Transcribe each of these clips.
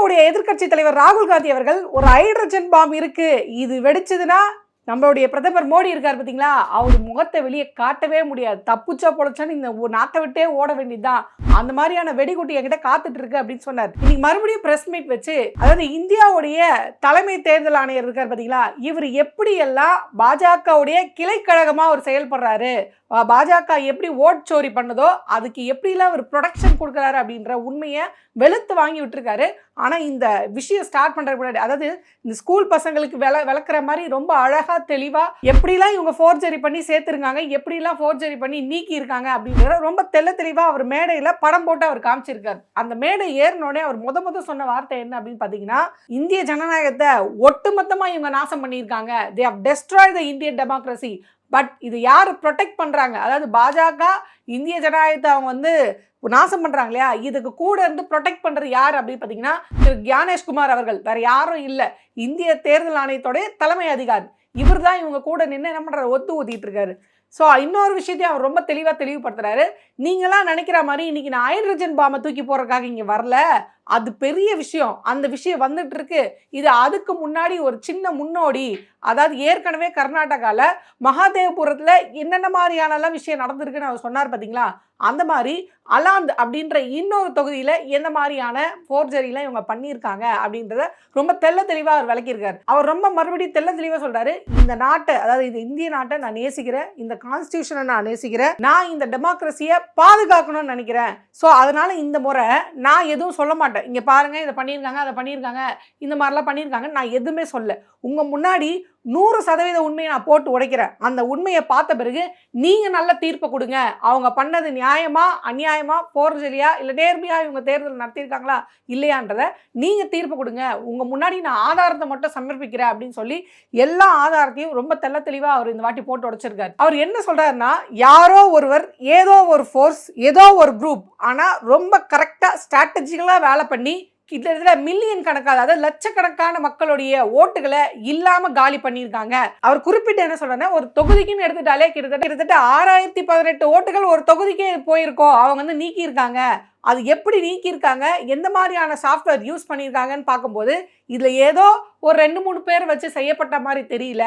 இந்தியாவுடைய எதிர்க்கட்சி தலைவர் ராகுல் காந்தி அவர்கள் ஒரு ஹைட்ரஜன் பாம் இருக்கு, இது வெடிச்சதுன்னா நம்மளுடைய பிரதமர் மோடி இருக்கார் பார்த்தீங்களா, அவர் முகத்தை வெளியே காட்டவே முடியாது. தப்புச்சா பொழைச்சான்னு இந்த நாட்டை விட்டே ஓட வேண்டியதுதான். அந்த மாதிரியான வெடிகுட்டி என்கிட்ட காத்துட்டு இருக்கு அப்படின்னு சொன்னார். இன்னைக்கு மறுபடியும் பிரஸ் மீட் வச்சு, அதாவது இந்தியாவுடைய தலைமை தேர்தல் ஆணையர் இருக்கார் பார்த்தீங்களா, இவர் எப்படி எல்லாம் பாஜகவுடைய கிளைக்கழகமா அவர் செயல்படுறாரு, பாஜக எப்படி ஓட் சோரி பண்ணதோ அதுக்கு எப்படிலாம் அவர் ப்ரொடெக்ஷன் கொடுக்குறாரு அப்படின்ற உண்மையை வெளுத்து வாங்கி விட்டுருக்காரு. ஆனால் இந்த விஷயம் ஸ்டார்ட் பண்ணுறதுக்கு முன்னாடி, அதாவது இந்த ஸ்கூல் பசங்களுக்கு விளக்குற மாதிரி ரொம்ப அழகாக தெளிவாக எப்படிலாம் இவங்க ஃபோர்ஜரி பண்ணி சேர்த்துருக்காங்க, எப்படிலாம் ஃபோர்ஜரி பண்ணி நீக்கி இருக்காங்க அப்படின்றத ரொம்ப தெளிவாக அவர் மேடையில் படம் போட்டு அவர் காமிச்சிருக்காரு. அந்த மேடை ஏறினோடனே அவர் முத சொன்ன வார்த்தை என்ன அப்படின்னு பார்த்தீங்கன்னா, இந்திய ஜனநாயகத்தை ஒட்டுமொத்தமாக இவங்க நாசம் பண்ணியிருக்காங்க. They have destroyed the Indian democracy. But இது யார் ப்ரொடெக்ட் பண்ணுறாங்க, அதாவது பாஜக இந்திய ஜனநாயகத்தை அவங்க வந்து நாசம் பண்ணுறாங்க இல்லையா, இதுக்கு கூட இருந்து ப்ரொடெக்ட் பண்ணுறது யார் அப்படின்னு பார்த்தீங்கன்னா திரு ஞானேஷ்குமார் அவர்கள், வேற யாரும் இல்லை, இந்திய தேர்தல் ஆணையத்தோடைய தலைமை அதிகாரி. இவர் தான் இவங்க கூட நின்று என்ன பண்ணுறாரு, ஊத்திட்டு இருக்காரு. ஸோ இன்னொரு விஷயத்தையும் அவர் ரொம்ப தெளிவுபடுத்துறாரு. நீங்களாம் நினைக்கிற மாதிரி இன்னைக்கு நான் ஹைட்ரஜன் பாம்பை தூக்கி போடுறதுக்காக இங்கே வரல, அது பெரிய விஷயம், அந்த விஷயம் வந்துட்டு இருக்கு. இது அதுக்கு முன்னாடி ஒரு சின்ன முன்னோடி. அதாவது ஏற்கனவே கர்நாடகாவில் மகாதேவபுரத்தில் என்னென்ன மாதிரியானலாம் விஷயம் நடந்திருக்குன்னு அவர் சொன்னார் பார்த்தீங்களா, அந்த மாதிரி அலாந்த் அப்படின்ற இன்னொரு தொகுதியில் எந்த மாதிரியான ஃபோர்ஜரிலாம் இவங்க பண்ணியிருக்காங்க அப்படின்றத ரொம்ப தெளிவாக அவர் விளக்கியிருக்காரு. அவர் ரொம்ப மறுபடியும் தெளிவாக சொல்றாரு, இந்த நாட்டை, அதாவது இந்த இந்திய நாட்டை நான் நேசிக்கிறேன், இந்த கான்ஸ்டியூஷனை நான் நேசிக்கிறேன், நான் இந்த டெமோக்ரஸியை பாதுகாக்கணும்னு நினைக்கிறேன். ஸோ அதனால இந்த முறை நான் எதுவும் சொல்ல மாட்டேன், இங்கே பாருங்க இதை பண்ணியிருக்காங்க, அதை பண்ணியிருக்காங்க, இந்த மாதிரிலாம் பண்ணியிருக்காங்க, நான் எதுவுமே சொல்ல. உங்கள் முன்னாடி 100% உண்மையை நான் போட்டு உடைக்கிறேன். அந்த உண்மையை பார்த்த பிறகு நீங்கள் நல்ல தீர்ப்பை கொடுங்க. அவங்க பண்ணது நியாயமா, அநியாயமா, போர்ஜரியா, இல்லை நேர்மையாக இவங்க தேர்தல் நடத்தியிருக்காங்களா இல்லையான்றதை நீங்கள் தீர்ப்பு கொடுங்க. உங்கள் முன்னாடி நான் ஆதாரத்தை மட்டும் சமர்ப்பிக்கிறேன் அப்படின்னு சொல்லி எல்லா ஆதாரத்தையும் ரொம்ப தெளிவாக அவர் இந்த வாட்டி போட்டு உடைச்சிருக்காரு. அவர் என்ன சொல்கிறாருன்னா, யாரோ ஒருவர், ஏதோ ஒரு ஃபோர்ஸ், ஏதோ ஒரு குரூப், ஆனால் ரொம்ப கரெக்டாக ஸ்ட்ராட்டஜிக்கலாக வேலை பண்ணி கிட்டத்தட்ட மில்லியன் கணக்கான, அதாவது லட்சக்கணக்கான மக்களுடைய ஓட்டுகளை இல்லாம காலி பண்ணியிருக்காங்க. அவர் குறிப்பிட்டு என்ன சொல்றாருன்னா, ஒரு தொகுதிக்குன்னு எடுத்துட்டாலே கிட்டத்தட்ட 6018 ஓட்டுகள் ஒரு தொகுதிக்கே போயிருக்கோம், அவங்க வந்து நீக்கி இருக்காங்க. அது எப்படி நீக்கியிருக்காங்க, எந்த மாதிரியான சாஃப்ட்வேர் யூஸ் பண்ணியிருக்காங்கன்னு பார்க்கும்போது இதில் ஏதோ ஒரு 2-3 பேர் வச்சு செய்யப்பட்ட மாதிரி தெரியல.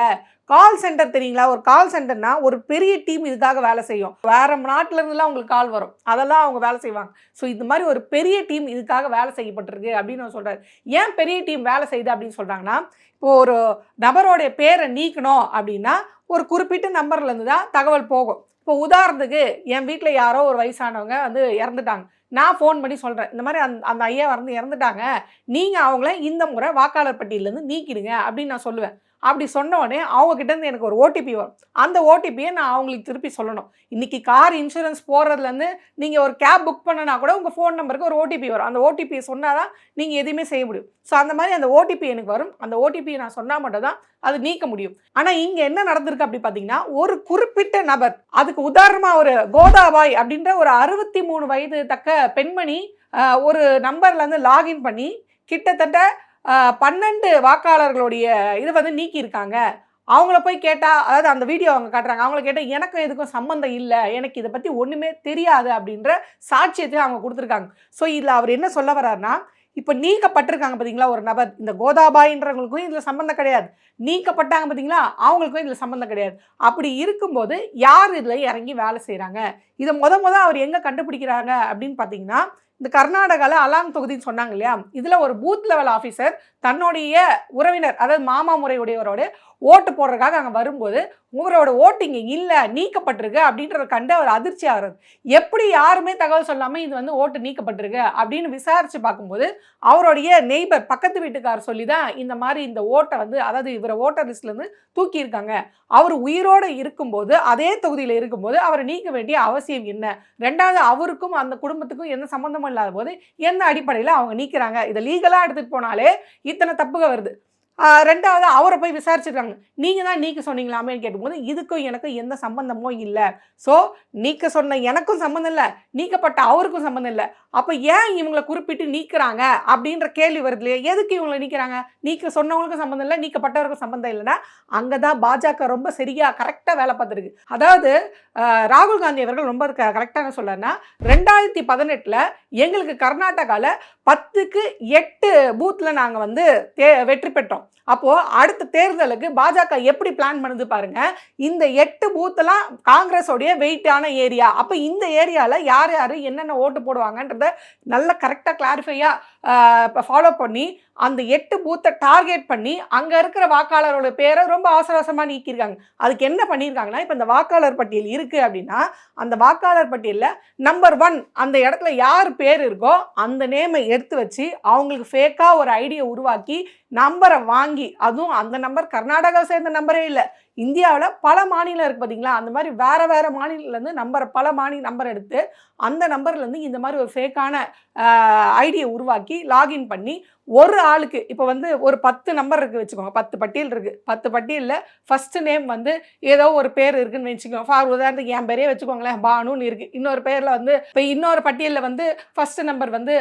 கால் சென்டர் தெரியுங்களா, ஒரு கால் சென்டர்னா ஒரு பெரிய டீம் இதுக்காக வேலை செய்யும். வேற நாட்டில இருந்துலாம் உங்களுக்கு கால் வரும், அதெல்லாம் அவங்க வேலை செய்வாங்க. ஸோ இந்த மாதிரி ஒரு பெரிய டீம் இதுக்காக வேலை செய்யப்பட்டிருக்கு அப்படின்னு அவர் சொல்றாரு. ஏன் பெரிய டீம் வேலை செய்யுது அப்படின்னு சொல்றாங்கன்னா, இப்போ ஒரு நபரோடைய பேரை நீக்கணும் அப்படின்னா ஒரு குறிப்பிட்ட நம்பர்ல இருந்து தான் தகவல் போகும். இப்போ உதாரணத்துக்கு என் வீட்டில் யாரோ ஒரு வயசானவங்க வந்து இறந்துட்டாங்க, நான் ஃபோன் பண்ணி சொல்கிறேன், இந்த மாதிரி அந்த ஐயா வந்து இறந்துட்டாங்க, நீங்கள் அவங்கள இந்த முறை வாக்காளர் பட்டியலேருந்து நீக்கிடுங்க அப்படின்னு நான் சொல்லுவேன். அப்படி சொன்ன உடனே அவங்ககிட்டேருந்து எனக்கு ஒரு ஓடிபி வரும். அந்த ஓடிபியை நான் அவங்களுக்கு திருப்பி சொல்லணும். இன்றைக்கி கார் இன்சூரன்ஸ் போடுறதுலேருந்து நீங்கள் ஒரு கேப் புக் பண்ணனா கூட உங்கள் ஃபோன் நம்பருக்கு ஒரு ஓடிபி வரும். அந்த ஓடிபியை சொன்னால் தான் நீங்கள் எதுவுமே செய்ய முடியும். ஸோ அந்த மாதிரி அந்த ஓடிபி எனக்கு வரும். அந்த ஓடிபியை நான் சொன்னால் மட்டும் தான் அது நீக்க முடியும். ஆனால் இங்கே என்ன நடந்திருக்கு அப்படி பார்த்தீங்கன்னா, ஒரு குறிப்பிட்ட நபர், அதுக்கு உதாரணமாக ஒரு கோதாபாய் அப்படின்ற ஒரு 63 வயது தக்க பெண்மணி ஒரு நம்பர்லேருந்து லாகின் பண்ணி கிட்டத்தட்ட 12 வாக்காளர்களுடைய இதை வந்து நீக்கியிருக்காங்க. அவங்கள போய் கேட்டால், அதாவது அந்த வீடியோ அவங்க காட்டுறாங்க, அவங்கள கேட்டால் எனக்கும் எதுக்கும் சம்மந்தம் இல்லை, எனக்கு இதை பற்றி ஒன்றுமே தெரியாது அப்படின்ற சாட்சியத்தை அவங்க கொடுத்துருக்காங்க. ஸோ இதில் அவர் என்ன சொல்ல வர்றாருன்னா, இப்போ நீக்கப்பட்டிருக்காங்க பார்த்தீங்களா ஒரு நபர், இந்த கோதாபாயின்றவங்களுக்கும் இதில் சம்மந்தம் கிடையாது, நீக்கப்பட்டாங்க பார்த்தீங்களா அவங்களுக்கும் இதில் சம்மந்தம் கிடையாது. அப்படி இருக்கும்போது யார் இதில் இறங்கி வேலை செய்கிறாங்க, இதை முத அவர் எங்கே கண்டுபிடிக்கிறாங்க அப்படின்னு பார்த்தீங்கன்னா, இந்த கர்நாடகாவில் அலாங் தொகுதின்னு சொன்னாங்க இல்லையா, இதில் ஒரு பூத் லெவல் ஆஃபீஸர் தன்னுடைய உறவினர், அதாவது மாமா முறையுடையவரோட ஓட்டு போடுறதுக்காக அங்கே வரும்போது உங்களோட ஓட்டு இங்கே இல்லை, நீக்கப்பட்டிருக்கு அப்படின்றத கண்டு அவர் அதிர்ச்சி ஆகிறது. எப்படி யாருமே தகவல் சொல்லாமல் இது வந்து ஓட்டு நீக்கப்பட்டிருக்கு அப்படின்னு விசாரித்து பார்க்கும்போது அவருடைய நெய்பர், பக்கத்து வீட்டுக்காரர் சொல்லி தான் இந்த மாதிரி இந்த ஓட்டை வந்து, அதாவது இவரை ஓட்டர் லிஸ்ட்லேருந்து தூக்கியிருக்காங்க. அவர் உயிரோடு இருக்கும்போது, அதே தொகுதியில் இருக்கும்போது அவரை நீக்க வேண்டிய அவசியம் என்ன? ரெண்டாவது, அவருக்கும் அந்த குடும்பத்துக்கும் எந்த சம்மந்தமும் இல்லாத போது எந்த அடிப்படையில் அவங்க நீக்கிறாங்க? இதை லீகலாக எடுத்துகிட்டு போனாலே இத்தனை தப்புக வருது. ரெண்டாவது அவரை போய் விசாரிச்சிருக்காங்க. நீங்கள் தான் நீக்க சொன்னீங்களாமேன்னு கேட்டும்போது இதுக்கும் எனக்கும் எந்த சம்பந்தமும் இல்லை. ஸோ நீக்க சொன்ன எனக்கும் சம்மந்தம் இல்லை, நீக்கப்பட்ட அவருக்கும் சம்மந்தம் இல்லை. அப்போ ஏன் இவங்களை குறிப்பிட்டு நீக்கிறாங்க அப்படின்ற கேள்வி வருது இல்லையா? எதுக்கு இவங்களை நீக்கிறாங்க? நீக்க சொன்னவங்களுக்கும் சம்மந்தம் இல்லை, நீக்கப்பட்டவருக்கும் சம்மந்தம் இல்லைன்னா அங்கே தான் பாஜக ரொம்ப சரியாக கரெக்டாக வேலை பார்த்துருக்கு. அதாவது ராகுல் காந்தி அவர்கள் ரொம்ப கரெக்டாக என்ன சொல்றாருன்னா, 2018 எங்களுக்கு கர்நாடகாவில் 10க்கு 8 பூத்தில் நாங்கள் வந்து வெற்றி பெற்றோம். அப்போது அடுத்த தேர்தலுக்கு பாஜக எப்படி பிளான் பண்ணுது பாருங்க. இந்த 8 பூத்தெல்லாம் காங்கிரஸோடைய வெயிட்டான ஏரியா. அப்போ இந்த ஏரியாவில் யார் யார் என்னென்ன ஓட்டு போடுவாங்கன்றத நல்ல கரெக்டாக கிளாரிஃபையாக ஃபாலோ பண்ணி அந்த 8 பூத்தை டார்கெட் பண்ணி அங்கே இருக்கிற வாக்காளரோட பேரை ரொம்ப அவசரமாக நீக்கியிருக்காங்க. அதுக்கு என்ன பண்ணியிருக்காங்கன்னா, இப்போ இந்த வாக்காளர் பட்டியல் இருக்குது அப்படின்னா அந்த வாக்காளர் பட்டியலில் நம்பர் 1 அந்த இடத்துல யார் பேர் இருக்கோ அந்த நேமை எடுத்து வச்சு அவங்களுக்கு ஃபேக்காக ஒரு ஐடியை உருவாக்கி நம்பரை வாங்கி, அதுவும் அந்த நம்பர் கர்நாடகாவை சேர்ந்த நம்பரே இல்லை, இந்தியாவில் பல மாநிலம் இருக்குது பார்த்தீங்களா, அந்த மாதிரி வேறு வேறு மாநிலத்துலேருந்து பல நம்பர் எடுத்து அந்த நம்பர்லேருந்து இந்த மாதிரி ஒரு ஃபேக்கான ஐடியை உருவாக்கி லாகின் பண்ணி ஒரு ஆளுக்கு இப்போ வந்து ஒரு 10 நம்பர் இருக்குது வச்சுக்கோங்க, 10 பட்டியல் இருக்குது. 10 பட்டியலில் ஃபஸ்ட்டு நேம் வந்து ஏதோ ஒரு பேர் இருக்குதுன்னு வச்சுக்கோங்க. ஃபார் உதாரணத்துக்கு என் பேரே வச்சுக்கோங்களேன், பானுன்னு இருக்குது. இன்னொரு பேரில் வந்து இப்போ இன்னொரு பட்டியலில் வந்து ஃபஸ்ட்டு நம்பர் வந்து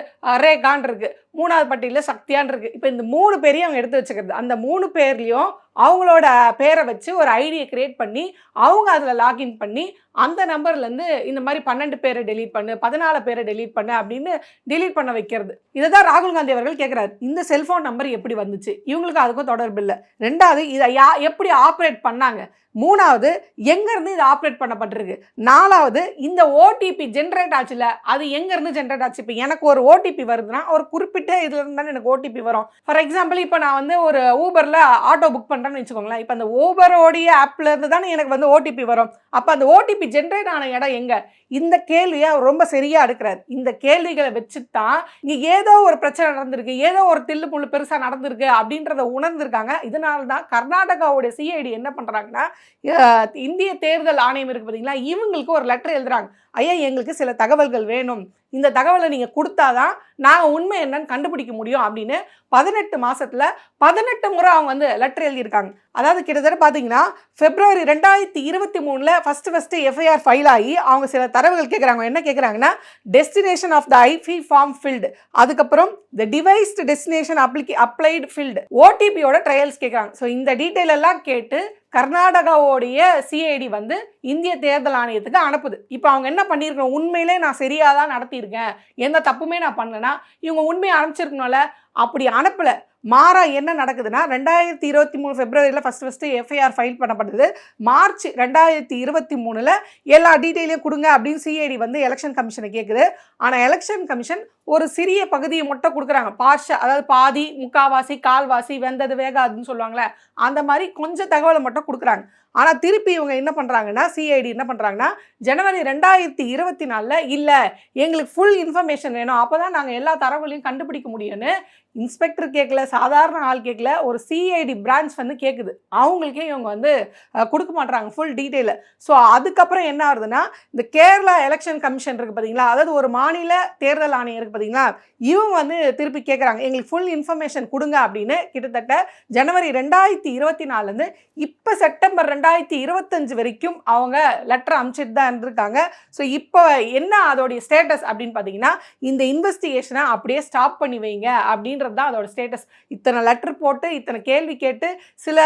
ரேகான் இருக்குது, 3வது பட்டியலில் சக்தியான் இருக்குது. இப்போ இந்த 3 பேரையும் அவங்க எடுத்து வச்சுக்கிறது. அந்த 3 பேர்லேயும் அவங்களோட பேரை வச்சு ஒரு ஐடியை கிரியேட் பண்ணி அவங்க அதில் லாகின் பண்ணி அந்த நம்பர்லேருந்து இந்த மாதிரி 12 பேரை டெலீட் பண்ணு, 14 பேரை டெலீட் பண்ணு அப்படின்னு டெலீட் பண்ண வைக்கிறது. இதை தான் ராகுல் காந்தி அவர்கள் கேட்குறாரு. இந்த செல்ஃபோன் நம்பர் எப்படி வந்துச்சு? இவங்களுக்கு அதுக்கும் தொடர்பு இல்லை. 2வது இதை எப்படி ஆப்ரேட் பண்ணாங்க? 3வது எங்கேருந்து இது ஆப்ரேட் பண்ணப்பட்டிருக்கு? 4வது இந்த ஓடிபி ஜென்ரேட் ஆச்சுல, அது எங்கேருந்து ஜென்ரேட் ஆச்சு? இப்போ எனக்கு ஒரு ஓடிபி வருதுன்னா ஒரு குறிப்பிட்ட இதுலேருந்து தானே எனக்கு ஓடிபி வரும். ஃபார் எக்ஸாம்பிள் இப்போ நான் வந்து ஒரு ஊபரில் ஆட்டோ புக் பண்ணுறேன்னு வச்சுக்கோங்களேன். இப்போ அந்த ஊபரோடைய ஆப்லேருந்து தானே எனக்கு வந்து ஓடிபி வரும். அப்போ அந்த ஓடிபி ஜென்ரேட் ஆன இடம் எங்கே? இந்த கேள்வியை அவர் ரொம்ப சரியாக எடுக்கிறார். இந்த கேள்விகளை வச்சு தான் இங்கே ஏதோ ஒரு பிரச்சனை நடந்திருக்கு, ஏதோ ஒரு தில்லு புல்லு பெருசாக நடந்திருக்கு அப்படின்றத உணர்ந்திருக்காங்க. இதனால தான் கர்நாடகாவுடைய சிஐடி என்ன பண்ணுறாங்கன்னா, இந்திய தேர்தல் ஆணையம் இருக்கு பார்த்தீங்களா, இவங்களுக்கு ஒரு லெட்டர் எழுதுறாங்க. ஐயா, எங்களுக்கு சில தகவல்கள் வேணும், இந்த தகவலை நீங்கள் கொடுத்தாதான் நாங்கள் உண்மை என்னன்னு கண்டுபிடிக்க முடியும் அப்படின்னு 18 மாதத்தில் 18 முறை அவங்க வந்து லெட்டர் எழுதியிருக்காங்க. அதாவது கிட்டத்தட்ட பார்த்தீங்கன்னா February 2023 ஃபஸ்ட்டு எஃப்ஐஆர் ஃபைல் ஆகி அவங்க சில தரவுகள் கேட்குறாங்க. என்ன கேட்குறாங்கன்னா, destination of the IP form filled, அதுக்கப்புறம் the devised destination applied filled, ஓடிபியோட ட்ரையல்ஸ் கேட்குறாங்க. ஸோ இந்த டீட்டெயில் எல்லாம் கேட்டு கர்நாடகாவோடைய சிஐடி வந்து இந்திய தேர்தல் ஆணையத்துக்கு அனுப்புது. இப்போ அவங்க என்ன பண்ணியிருக்கணும், உண்மையிலே நான் சரியாக தான் நடத்தியிருக்கேன், எந்த தப்புமே நான் பண்ணலைன்னா இவங்க உண்மையை அனுப்பிச்சிருக்கணும்ல. அப்படி அனுப்பலை. மாறா என்ன நடக்குதுன்னா, 2023 Februaryயில் ஃபஸ்ட்டு எஃப்ஐஆர் ஃபைல் பண்ணப்பட்டது. March 2023 எல்லா டீட்டெயிலையும் கொடுங்க அப்படின்னு சிஐடி வந்து எலெக்ஷன் கமிஷனை கேட்குது. ஆனால் எலெக்ஷன் கமிஷன் ஒரு சிறிய பகுதியை மட்டும் கொடுக்குறாங்க. அதாவது பாதி, முக்காவாசி, கால்வாசி, வெந்தது வேகாதுன்னு சொல்லுவாங்களே, அந்த மாதிரி கொஞ்சம் தகவலை மட்டும் கொடுக்குறாங்க. ஆனால் திருப்பி இவங்க என்ன பண்ணுறாங்கன்னா, சிஐடி என்ன பண்ணுறாங்கன்னா, January 2024 இல்லை, எங்களுக்கு ஃபுல் இன்ஃபர்மேஷன் வேணும், அப்போ தான் நாங்கள் எல்லா தரவுகளையும் கண்டுபிடிக்க முடியும்னு இன்ஸ்பெக்டர் கேட்கல, சாதாரண ஆள் கேட்கல, ஒரு சிஐடி பிரான்ச் வந்து கேட்குது. அவங்களுக்கே இவங்க வந்து கொடுக்க மாட்டுறாங்க ஃபுல் டீட்டெயிலு. ஸோ அதுக்கப்புறம் என்ன ஆகுதுன்னா, இந்த கேரளா எலெக்ஷன் கமிஷன் இருக்குது பார்த்தீங்களா, அதாவது ஒரு மாநில தேர்தல் ஆணையம் இருக்குது பார்த்தீங்களா, இவங்க வந்து திருப்பி கேட்குறாங்க, எங்களுக்கு ஃபுல் இன்ஃபர்மேஷன் கொடுங்க அப்படின்னு. கிட்டத்தட்ட January 2024 இப்போ September 2025 வரைக்கும் அவங்க லெட்டர் அனுப்பிச்சிட்டு தான் இருந்திருக்காங்க. ஸோ இப்போ என்ன அதோடைய ஸ்டேட்டஸ் அப்படின்னு பார்த்தீங்கன்னா, இந்த இன்வெஸ்டிகேஷனை அப்படியே ஸ்டாப் பண்ணி வைங்க அப்படின்றது தான் அதோட ஸ்டேட்டஸ். இத்தனை லெட்டர் போட்டு இத்தனை கேள்வி கேட்டு சில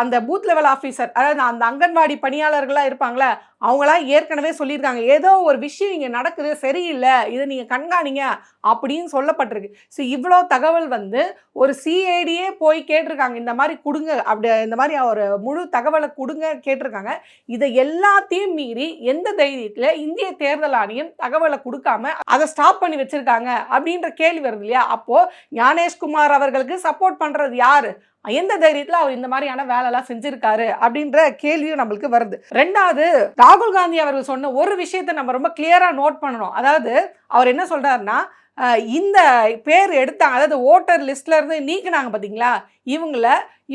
அந்த பூத் லெவல் ஆஃபீஸர், அதாவது அந்த அங்கன்வாடி பணியாளர்களாக இருப்பாங்களே, அவங்களாம் ஏற்கனவே சொல்லியிருக்காங்க, ஏதோ ஒரு விஷயம் இங்கே நடக்குது, சரியில்லை, இதை நீங்கள் கண்காணிங்க அப்படின்னு சொல்லப்பட்டிருக்கு. ஸோ இவ்வளோ தகவல் வந்து ஒரு சிஐடியே போய் கேட்டிருக்காங்க, இந்த மாதிரி கொடுங்க, அப்படி இந்த மாதிரி ஒரு முழு தகவலை கொடுங்க கேட்டிருக்காங்க. இதை எல்லாத்தையும் மீறி எந்த தைரியத்தில் இந்திய தேர்தல் ஆணையம் தகவலை கொடுக்காம அதை ஸ்டாப் பண்ணி வச்சிருக்காங்க அப்படின்ற கேள்வி வருது இல்லையா? அப்போது ஞானேஷ்குமார் அவர்களுக்கு சப்போர்ட் பண்ணுறது யார்? எந்த தைரியத்தில் அவர் இந்த மாதிரியான வேலைலாம் செஞ்சிருக்காரு அப்படின்ற கேள்வியும் நம்மளுக்கு வருது. 2வது, ராகுல் காந்தி அவர்கள் சொன்ன ஒரு விஷயத்தை நம்ம ரொம்ப கிளியராக நோட் பண்ணணும். அதாவது அவர் என்ன சொல்கிறாருன்னா, இந்த பேர் எடுத்தாங்க, அதாவது ஓட்டர் லிஸ்ட்ல இருந்து நீக்கினாங்க பார்த்தீங்களா,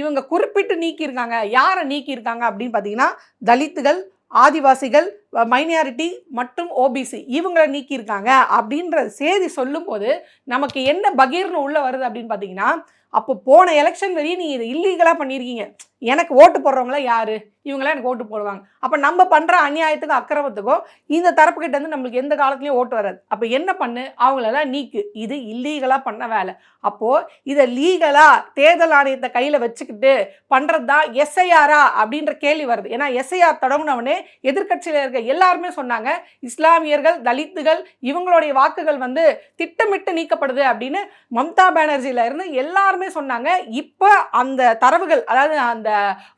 இவங்க குறிப்பிட்டு நீக்கியிருக்காங்க. யாரை நீக்கியிருக்காங்க அப்படின்னு பார்த்தீங்கன்னா, தலித்துகள், ஆதிவாசிகள், மைனாரிட்டி மற்றும் ஓபிசி இவங்களை நீக்கியிருக்காங்க அப்படின்ற செய்தி சொல்லும்போது நமக்கு என்ன பகீர்னு உள்ள வருது அப்படின்னு பார்த்தீங்கன்னா, அப்போ போன எலெக்ஷன் வரையும் நீ இதை இல்லீகலாக பண்ணியிருக்கீங்க, எனக்கு ஓட்டு போடுறவங்களா யாரு, இவங்களாம் எனக்கு ஓட்டு போடுவாங்க, அப்போ நம்ம பண்ணுற அநியாயத்துக்கும் அக்கிரமத்துக்கும் இந்த தரப்பு கிட்ட இருந்து நம்மளுக்கு எந்த காலத்துலையும் ஓட்டு வராது, அப்போ என்ன பண்ணு, அவங்களெல்லாம் நீக்கு, இது இல்லீகலாக பண்ண வேலை. அப்போது இதை லீகலாக தேர்தல் ஆணையத்தை கையில் வச்சுக்கிட்டு பண்ணுறது தான் எஸ்ஐஆரா அப்படின்ற கேள்வி வருது. ஏன்னா எஸ்ஐஆர் தொடங்கினவனே எதிர்கட்சியில் இருக்க எல்லாருமே சொன்னாங்க, இஸ்லாமியர்கள், தலித்துகள் இவங்களுடைய வாக்குகள் வந்து திட்டமிட்டு நீக்கப்படுது அப்படின்னு மம்தா பானர்ஜியில இருந்து எல்லாருமே சொன்னாங்க. இப்போ அந்த தரவுகள், அதாவது அந்த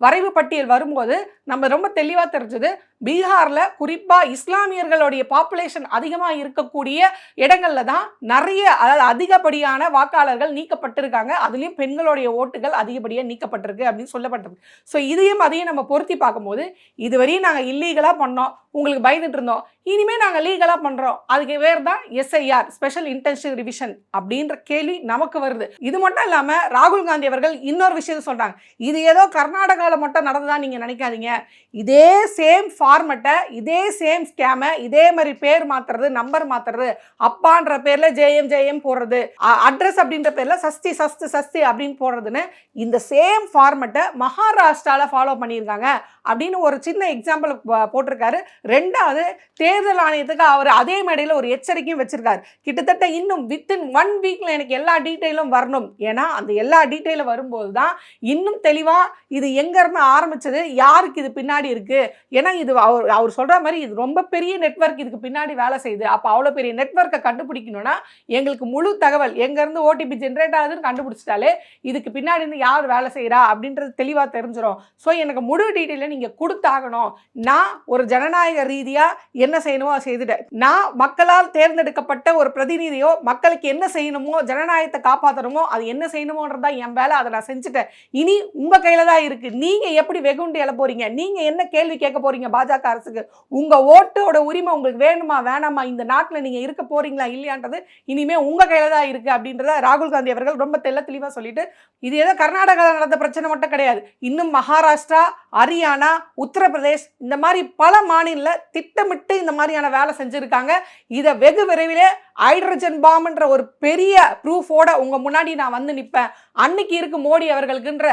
வரைவு பட்டியல் வரும்போது நம்ம ரொம்ப தெளிவாக தெரிஞ்சது, பீகாரில் குறிப்பாக இஸ்லாமியர்களுடைய பாப்புலேஷன் அதிகமாக இருக்கக்கூடிய இடங்கள்ல தான் நிறைய, அதாவது அதிகப்படியான வாக்காளர்கள் நீக்கப்பட்டிருக்காங்க. அதுலேயும் பெண்களுடைய ஓட்டுகள் அதிகப்படியாக நீக்கப்பட்டிருக்கு அப்படின்னு சொல்லப்பட்டிருக்கு. ஸோ அதையும் நம்ம பொருத்தி பார்க்கும்போது, இதுவரையும் நாங்கள் இல்லீகலாக பண்ணோம், உங்களுக்கு பயந்துட்டு இருந்தோம், இனிமேல் நாங்கள் லீகலாக பண்ணுறோம், அதுக்கு வேறு தான் எஸ்ஐஆர், ஸ்பெஷல் இன்டென்சிவ் ரிவிஷன் அப்படின்ற கேள்வி நமக்கு வருது. இது மட்டும் இல்லாமல் ராகுல் காந்தி அவர்கள் இன்னொரு விஷயத்தை சொல்கிறாங்க, இது ஏதோ கர்நாடகாவில் மட்டும் நடந்ததா நீங்கள் நினைக்காதீங்க, இதே சேம் ஃபார்மெட்டை, இதே சேம் ஸ்கேமை, இதே மாதிரி பேர் மாற்றுறது, நம்பர் மாற்றுறது, அப்பான்ற பேரில் ஜேஎம் போடுறது, அட்ரஸ் அப்படின்ற பேரில் சஸ்தி அப்படின்னு போடுறதுன்னு இந்த சேம் ஃபார்மெட்டை மகாராஷ்டிராவில் ஃபாலோ பண்ணியிருக்காங்க அப்படின்னு ஒரு சின்ன எக்ஸாம்பிள் போட்டிருக்காரு. ரெண்டாவது, தேர்தல் ஆணையத்துக்கு அவர் அதே மேடையில் ஒரு எச்சரிக்கையும் வச்சிருக்காரு, கிட்டத்தட்ட இன்னும் வித்தின் 1 வீக்ல எனக்கு எல்லா டீட்டெயிலும் வரணும். ஏன்னா அந்த எல்லா டீட்டெயிலும் வரும்போது தான் இன்னும் தெளிவாக இது எங்கேருந்து ஆரம்பிச்சது, யாருக்கு இது பின்னாடி இருக்கு. ஏன்னா இது அவர் சொல்ற மாதிரி இது ரொம்ப பெரிய நெட்வொர்க் இதுக்கு பின்னாடி வேலை செய்யுது. அப்போ அவ்வளோ பெரிய நெட்வொர்க்கை கண்டுபிடிக்கணும்னா எங்களுக்கு முழு தகவல் எங்கேருந்து ஓடிபி ஜென்ரேட் ஆகுதுன்னு கண்டுபிடிச்சிட்டாலே இதுக்கு பின்னாடி இருந்து யார் வேலை செய்கிறா அப்படின்றது தெளிவாக தெரிஞ்சிடும். ஸோ எனக்கு முழு டீட்டெயிலை நீங்கள் கொடுத்தாகணும். நான் ஒரு ஜனநாயக ரீதியாக என்ன செய்யணுமோ அதை செய்துட்டேன். நான் மக்களால் தேர்ந்தெடுக்கப்பட்ட ஒரு பிரதிநிதியோ, மக்களுக்கு என்ன செய்யணுமோ, ஜனநாயகத்தை காப்பாற்றணுமோ அது என்ன செய்யணுமோன்றதா என் வேலை, அதை நான் செஞ்சுட்டேன். இனி உங்கள் கையில் தான் இருக்குது, நீங்கள் எப்படி வெகுண்டு எழ போறீங்க, நீங்கள் என்ன கேள்வி கேட்க போறீங்க பாஜக அரசுக்கு, உங்கள் ஓட்டோட உரிமை உங்களுக்கு வேணுமா வேணாமா, இந்த நாட்டில் நீங்கள் இருக்க போறீங்களா இல்லையான்றது இனிமேல் உங்கள் கையில் தான் இருக்குது அப்படின்றத ராகுல் காந்தி அவர்கள் ரொம்ப தெளிவாக சொல்லிட்டு, இது ஏதோ கர்நாடகாவில் நடந்த பிரச்சனை மட்டும் கிடையாது, இன்னும் மகாராஷ்டிரா, ஹரியானா, உத்தரப்பிரதேஷ் இந்த மாதிரி பல மாநில திட்டமிட்டு இந்த மாதிரியான வேலை செஞ்சுருக்காங்க. இதை வெகு விரைவிலே ஹைட்ரஜன் பாம்ன்ற ஒரு பெரிய ப்ரூஃபோட உங்கள் முன்னாடி நான் வந்து நிற்பேன், அன்னைக்கு இருக்கு மோடி அவர்களுக்குன்ற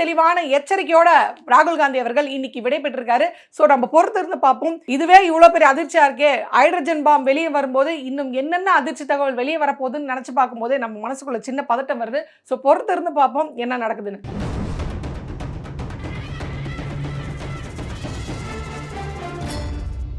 தெளிவான எச்சரிக்கையோட ராகுல் காந்தி அவர்கள் இன்னைக்கு விடை பெற்றிருக்காரு. ஸோ நம்ம பொறுத்திருந்து பார்ப்போம். இதுவே இவ்வளோ பெரிய அதிர்ச்சியாக இருக்கே, ஹைட்ரஜன் பாம் வெளியே வரும்போது இன்னும் என்னென்ன அதிர்ச்சி தகவல் வெளியே வரப்போகுதுன்னு நினச்சி பார்க்கும்போது நம்ம மனசுக்குள்ள சின்ன பதட்டம் வருது. ஸோ பொறுத்திருந்து பார்ப்போம் என்ன நடக்குதுன்னு.